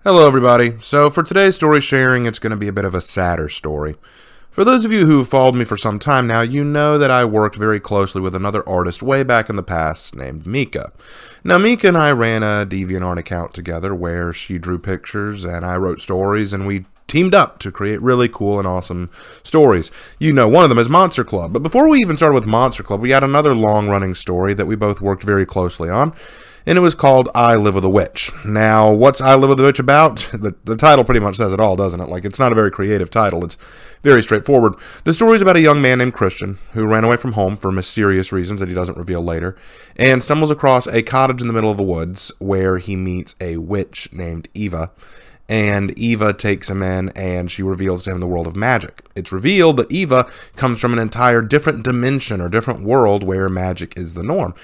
Hello, everybody. So, for today's story sharing, it's going to be a bit of a sadder story. For those of you who've followed me for some time now, you know that I worked very closely with another artist way back in the past named Mika. Now, Mika and I ran a DeviantArt account together where she drew pictures and I wrote stories, and we teamed up to create really cool and awesome stories. You know, one of them is Monster Club. But before we even started with Monster Club, we had another long-running story that we both worked very closely on, and it was called I Live with a Witch. Now, what's I Live with a Witch about? The title pretty much says it all, doesn't it? Like, it's not a very creative title. It's very straightforward. The story is about a young man named Christian who ran away from home for mysterious reasons that he doesn't reveal later, and stumbles across a cottage in the middle of the woods where he meets a witch named Eva. And Eva takes him in, and she reveals to him the world of magic. It's revealed that Eva comes from an entire different dimension or different world where magic is the norm.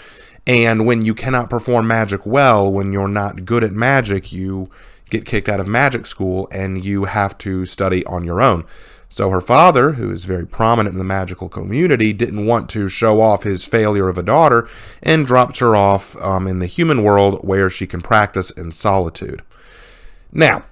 And when you cannot perform magic well, when you're not good at magic, you get kicked out of magic school and you have to study on your own. So her father, who is very prominent in the magical community, didn't want to show off his failure of a daughter and drops her off in the human world where she can practice in solitude. Now,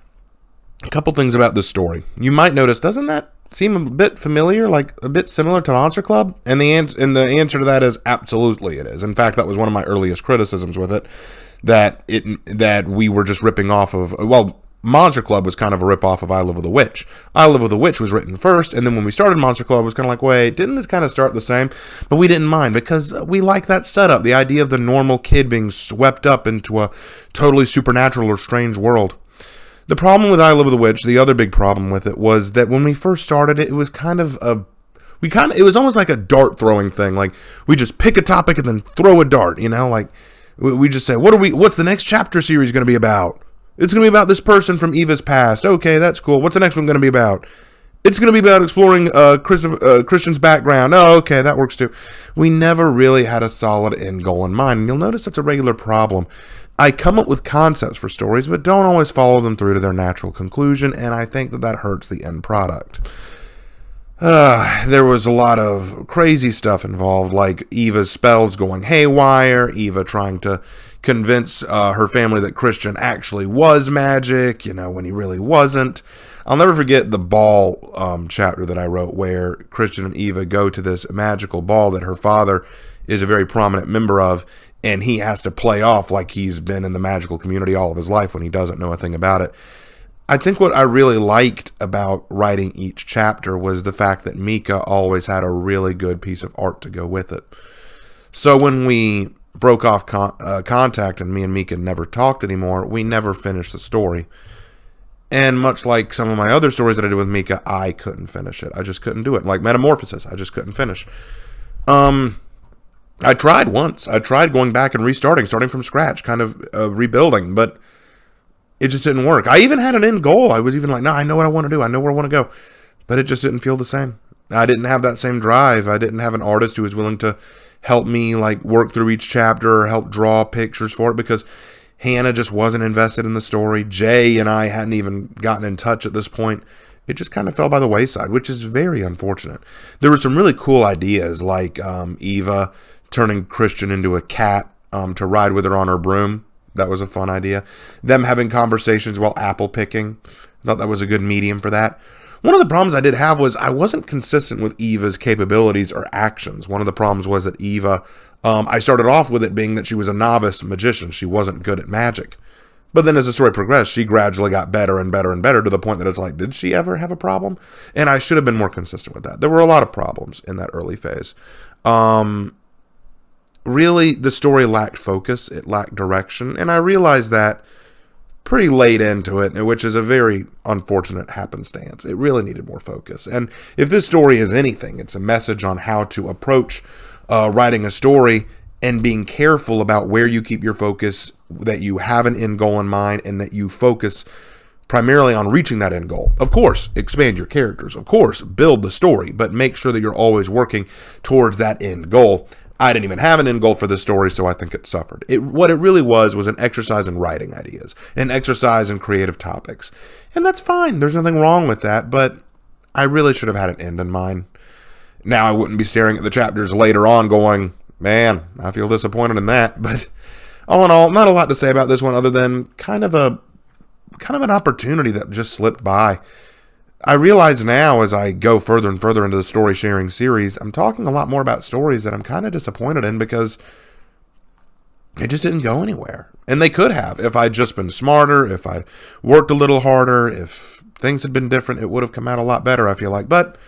a couple things about this story. You might notice, doesn't that seem a bit familiar, like a bit similar to Monster Club? And the answer to that is absolutely it is. In fact, that was one of my earliest criticisms with it, that we were just ripping off of, well, Monster Club was kind of a rip-off of I Live with a Witch. I Live with a Witch was written first, and then when we started Monster Club, it was kind of like, wait, didn't this kind of start the same? But we didn't mind, because we like that setup, the idea of the normal kid being swept up into a totally supernatural or strange world. The problem with I Live with a Witch, the other big problem with it, was that when we first started it, it was kind of it was almost like a dart throwing thing. Like, we just pick a topic and then throw a dart, you know? Like, we just say, what's the next chapter series going to be about? It's going to be about this person from Eva's past. Okay, that's cool. What's the next one going to be about? It's going to be about exploring Christian's background. Oh, okay, that works too. We never really had a solid end goal in mind, and you'll notice that's a regular problem. I come up with concepts for stories, but don't always follow them through to their natural conclusion, and I think that hurts the end product. There was a lot of crazy stuff involved, like Eva's spells going haywire, Eva trying to convince her family that Christian actually was magic, when he really wasn't. I'll never forget the ball chapter that I wrote where Christian and Eva go to this magical ball that her father is a very prominent member of, and he has to play off like he's been in the magical community all of his life when he doesn't know a thing about it. I think what I really liked about writing each chapter was the fact that Mika always had a really good piece of art to go with it. So when we broke off contact and me and Mika never talked anymore, we never finished the story. And much like some of my other stories that I did with Mika, I couldn't finish it. I just couldn't do it. Like Metamorphosis, I just couldn't finish. I tried once. I tried going back and starting from scratch, kind of rebuilding, but it just didn't work. I even had an end goal. I was even like, no, I know what I want to do. I know where I want to go. But it just didn't feel the same. I didn't have that same drive. I didn't have an artist who was willing to help me work through each chapter or help draw pictures for it, because Hannah just wasn't invested in the story. Jay and I hadn't even gotten in touch at this point. It just kind of fell by the wayside, which is very unfortunate. There were some really cool ideas, like Eva turning Christian into a cat to ride with her on her broom. That was a fun idea. Them having conversations while apple picking. I thought that was a good medium for that. One of the problems I did have was I wasn't consistent with Eva's capabilities or actions. One of the problems was that Eva, I started off with it being that she was a novice magician. She wasn't good at magic. But then as the story progressed, she gradually got better and better and better to the point that it's like, did she ever have a problem? And I should have been more consistent with that. There were a lot of problems in that early phase. Really, the story lacked focus. It lacked direction. And I realized that pretty late into it, which is a very unfortunate happenstance. It really needed more focus. And if this story is anything, it's a message on how to approach writing a story and being careful about where you keep your focus, that you have an end goal in mind, and that you focus primarily on reaching that end goal. Of course, expand your characters. Of course, build the story, but make sure that you're always working towards that end goal. I didn't even have an end goal for this story, so I think it suffered. What it really was an exercise in writing ideas, an exercise in creative topics. And that's fine. There's nothing wrong with that, but I really should have had an end in mind. Now I wouldn't be staring at the chapters later on going, man, I feel disappointed in that. But all in all, not a lot to say about this one other than kind of a kind of an opportunity that just slipped by. I realize now as I go further and further into the story sharing series, I'm talking a lot more about stories that I'm kind of disappointed in because it just didn't go anywhere. And they could have. If I'd just been smarter, if I'd worked a little harder, if things had been different, it would have come out a lot better, I feel like. But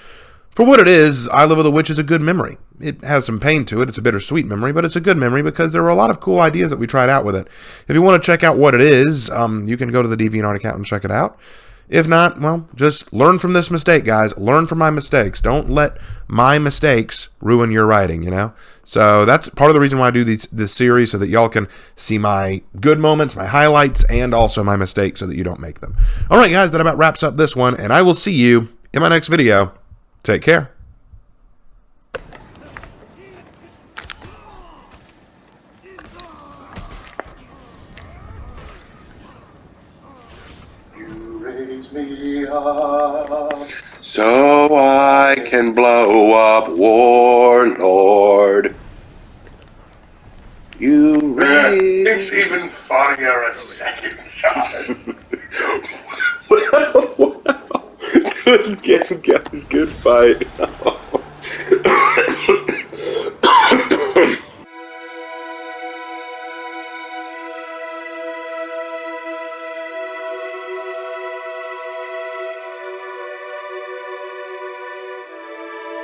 for what it is, I Live with a Witch is a good memory. It has some pain to it. It's a bittersweet memory, but it's a good memory because there were a lot of cool ideas that we tried out with it. If you want to check out what it is, you can go to the DeviantArt account and check it out. If not, well, just learn from this mistake, guys. Learn from my mistakes. Don't let my mistakes ruin your writing, you know? So that's part of the reason why I do this series, so that y'all can see my good moments, my highlights, and also my mistakes so that you don't make them. All right, guys, that about wraps up this one, and I will see you in my next video. Take care. Me up so I can blow up Warlord. It's even funnier a second time. Good game, guys. Good fight.